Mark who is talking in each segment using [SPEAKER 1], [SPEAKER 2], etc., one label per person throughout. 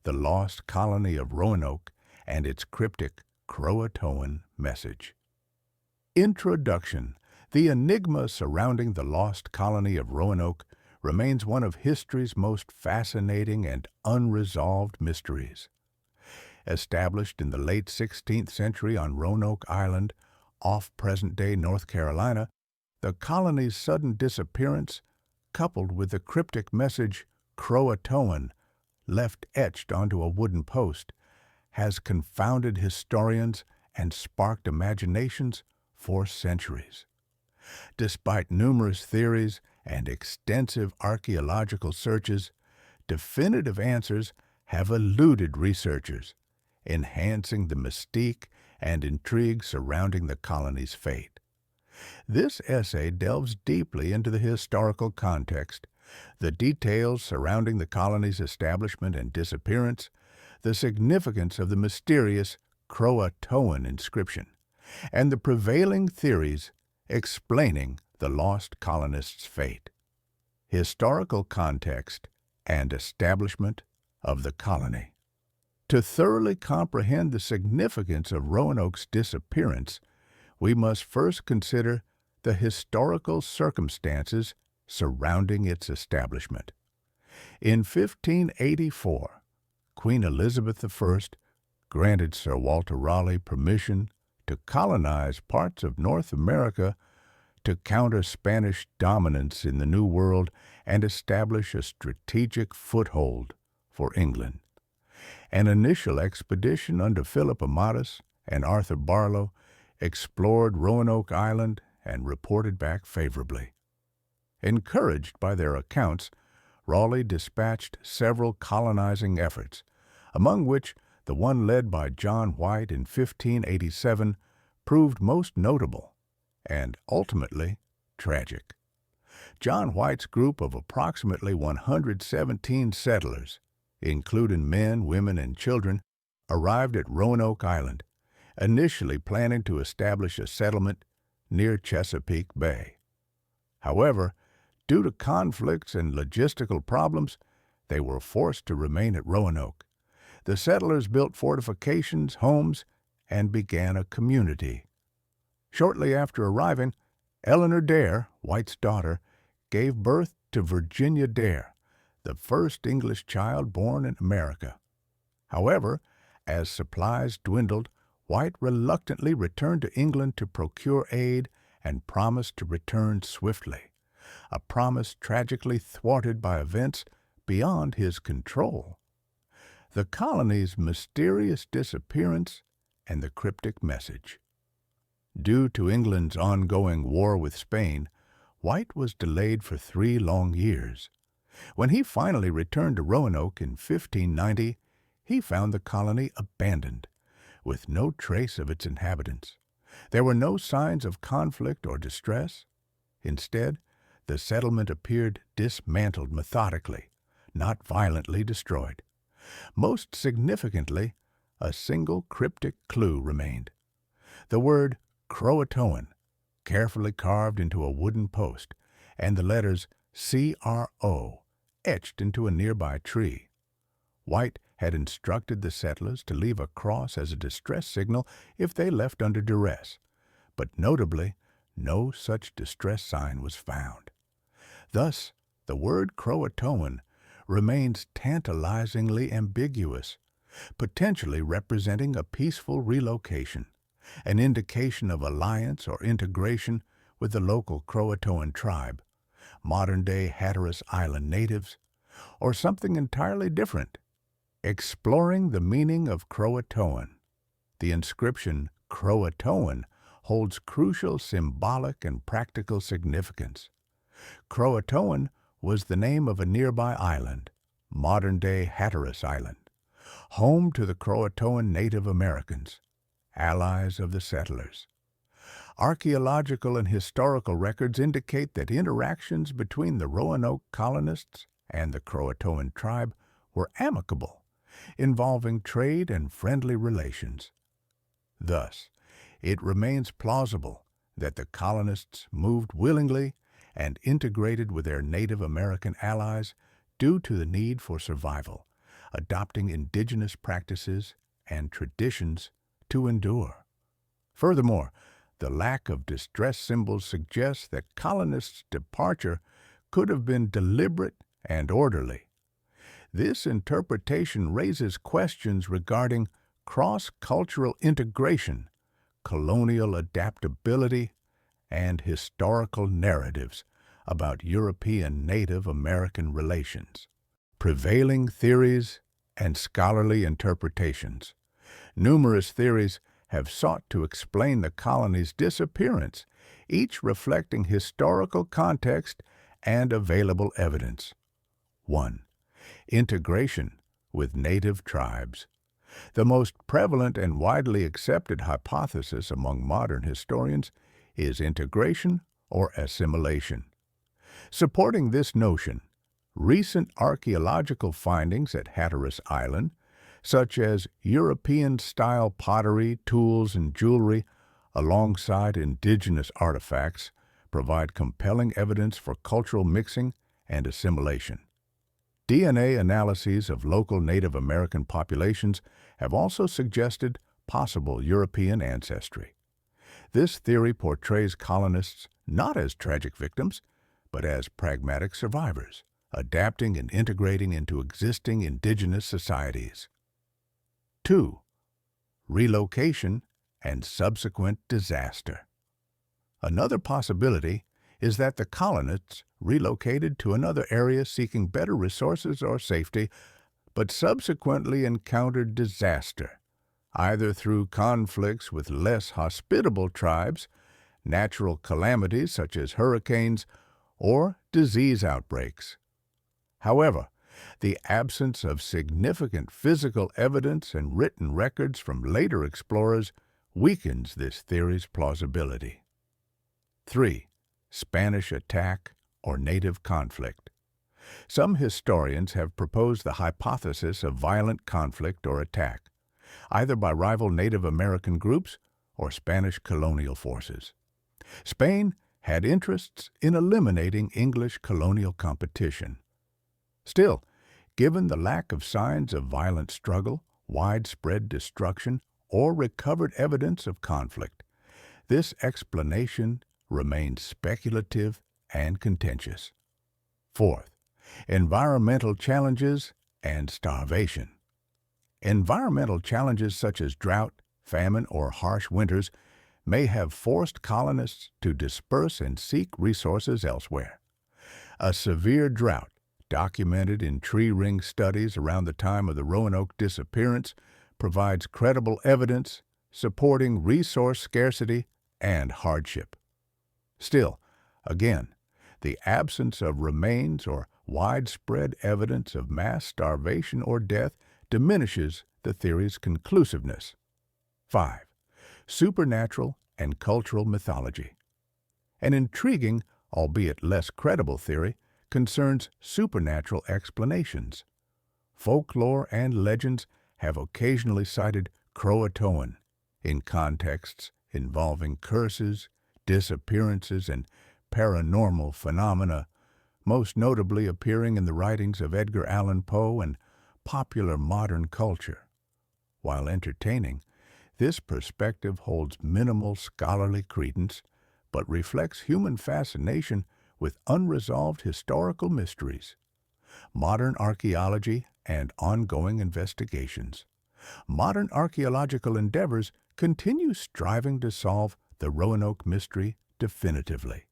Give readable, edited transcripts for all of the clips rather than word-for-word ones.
[SPEAKER 1] the lost colony of Roanoke and its cryptic Croatoan message. Introduction. The enigma surrounding the lost colony of Roanoke remains one of history's most fascinating and unresolved mysteries. Established in the late 16th century on Roanoke Island, off present-day North Carolina, the colony's sudden disappearance, coupled with the cryptic message Croatoan, left etched onto a wooden post, has confounded historians and sparked imaginations for centuries. Despite numerous theories and extensive archaeological searches, definitive answers have eluded researchers, enhancing the mystique and intrigue surrounding the colony's fate. This essay delves deeply into the historical context, the details surrounding the colony's establishment and disappearance, the significance of the mysterious Croatoan inscription, and the prevailing theories explaining the lost colonists' fate. Historical context and establishment of the colony. To thoroughly comprehend the significance of Roanoke's disappearance, we must first consider the historical circumstances surrounding its establishment. In 1584, Queen Elizabeth I granted Sir Walter Raleigh permission to colonize parts of North America to counter Spanish dominance in the New World and establish a strategic foothold for England. An initial expedition under Philip Amatus and Arthur Barlow explored Roanoke Island and reported back favorably. Encouraged by their accounts, Raleigh dispatched several colonizing efforts, among which the one led by John White in 1587 proved most notable and ultimately tragic. John White's group of approximately 117 settlers, including men, women, and children, arrived at Roanoke Island, initially planning to establish a settlement near Chesapeake Bay. However, due to conflicts and logistical problems, they were forced to remain at Roanoke. The settlers built fortifications, homes, and began a community. Shortly after arriving, Eleanor Dare, White's daughter, gave birth to Virginia Dare, the first English child born in America. However, as supplies dwindled, White reluctantly returned to England to procure aid and promised to return swiftly, a promise tragically thwarted by events beyond his control. The colony's mysterious disappearance and the cryptic message. Due to England's ongoing war with Spain, White was delayed for 3 long years. When he finally returned to Roanoke in 1590, he found the colony abandoned, with no trace of its inhabitants. There were no signs of conflict or distress. Instead, the settlement appeared dismantled methodically, not violently destroyed. Most significantly, a single cryptic clue remained. The word Croatoan, carefully carved into a wooden post, and the letters C-R-O etched into a nearby tree. White had instructed the settlers to leave a cross as a distress signal if they left under duress, but notably, no such distress sign was found. Thus, the word Croatoan remains tantalizingly ambiguous, potentially representing a peaceful relocation, an indication of alliance or integration with the local Croatoan tribe, modern-day Hatteras Island natives, or something entirely different. Exploring the meaning of Croatoan. The inscription Croatoan holds crucial symbolic and practical significance. Croatoan was the name of a nearby island, modern-day Hatteras Island, home to the Croatoan Native Americans, allies of the settlers. Archaeological and historical records indicate that interactions between the Roanoke colonists and the Croatoan tribe were amicable, involving trade and friendly relations. Thus, it remains plausible that the colonists moved willingly and integrated with their Native American allies due to the need for survival, adopting indigenous practices and traditions to endure. Furthermore, the lack of distress symbols suggests that colonists' departure could have been deliberate and orderly. This interpretation raises questions regarding cross-cultural integration, colonial adaptability, and historical narratives about European Native American relations. Prevailing theories and scholarly interpretations. Numerous theories have sought to explain the colony's disappearance, each reflecting historical context and available evidence. 1. Integration with native tribes. The most prevalent and widely accepted hypothesis among modern historians is integration or assimilation. Supporting this notion, recent archaeological findings at Hatteras Island, such as European-style pottery, tools, and jewelry, alongside indigenous artifacts, provide compelling evidence for cultural mixing and assimilation. DNA analyses of local Native American populations have also suggested possible European ancestry. This theory portrays colonists not as tragic victims, but as pragmatic survivors, adapting and integrating into existing indigenous societies. 2. Relocation and subsequent disaster. Another possibility is that the colonists relocated to another area seeking better resources or safety, but subsequently encountered disaster, either through conflicts with less hospitable tribes, natural calamities such as hurricanes, or disease outbreaks. However, the absence of significant physical evidence and written records from later explorers weakens this theory's plausibility. 3. Spanish attack or native conflict. Some historians have proposed the hypothesis of violent conflict or attack, either by rival Native American groups or Spanish colonial forces. Spain had interests in eliminating English colonial competition. Still, given the lack of signs of violent struggle, widespread destruction, or recovered evidence of conflict, this explanation remains speculative and contentious. 4. Environmental challenges and starvation. Environmental challenges such as drought, famine, or harsh winters may have forced colonists to disperse and seek resources elsewhere. A severe drought, documented in tree ring studies around the time of the Roanoke disappearance, provides credible evidence supporting resource scarcity and hardship. Still, again, the absence of remains or widespread evidence of mass starvation or death diminishes the theory's conclusiveness. 5. Supernatural and cultural mythology. An intriguing, albeit less credible theory concerns supernatural explanations. Folklore and legends have occasionally cited Croatoan in contexts involving curses, disappearances, and paranormal phenomena, most notably appearing in the writings of Edgar Allan Poe and popular modern culture. While entertaining, this perspective holds minimal scholarly credence, but reflects human fascination with unresolved historical mysteries. Modern archaeology and ongoing investigations. Modern archaeological endeavors continue striving to solve the Roanoke mystery definitively.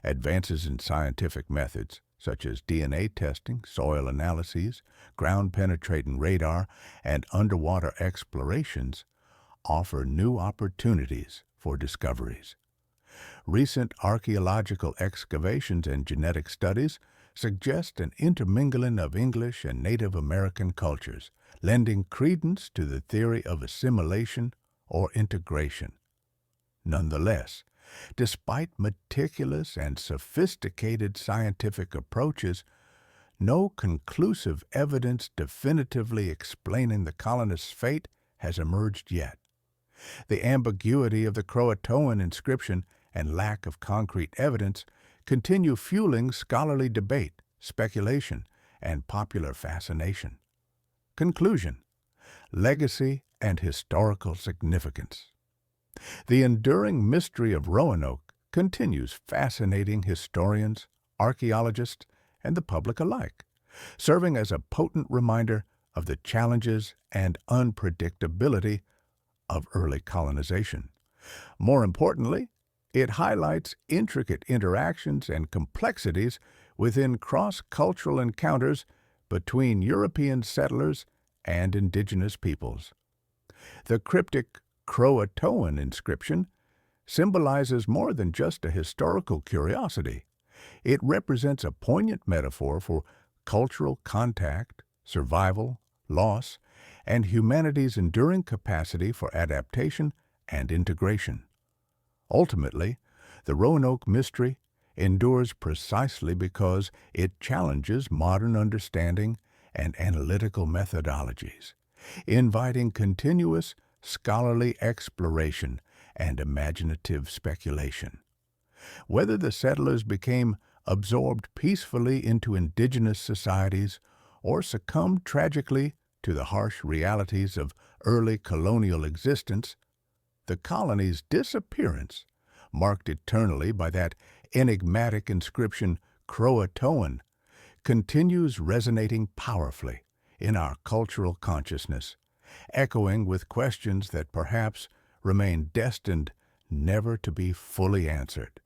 [SPEAKER 1] Advances in scientific methods, such as DNA testing, soil analyses, ground-penetrating radar, and underwater explorations, offer new opportunities for discoveries. Recent archaeological excavations and genetic studies suggest an intermingling of English and Native American cultures, lending credence to the theory of assimilation or integration. Nonetheless, despite meticulous and sophisticated scientific approaches, no conclusive evidence definitively explaining the colonists' fate has emerged yet. The ambiguity of the Croatoan inscription and lack of concrete evidence continue fueling scholarly debate, speculation, and popular fascination. Conclusion: legacy and historical significance. The enduring mystery of Roanoke continues fascinating historians, archaeologists, and the public alike, serving as a potent reminder of the challenges and unpredictability of early colonization. More importantly, it highlights intricate interactions and complexities within cross-cultural encounters between European settlers and indigenous peoples. The cryptic Croatoan inscription symbolizes more than just a historical curiosity. It represents a poignant metaphor for cultural contact, survival, loss, and humanity's enduring capacity for adaptation and integration. Ultimately, the Roanoke mystery endures precisely because it challenges modern understanding and analytical methodologies, inviting continuous scholarly exploration and imaginative speculation. Whether the settlers became absorbed peacefully into indigenous societies or succumbed tragically to the harsh realities of early colonial existence, the colony's disappearance, marked eternally by that enigmatic inscription Croatoan, continues resonating powerfully in our cultural consciousness, echoing with questions that perhaps remain destined never to be fully answered.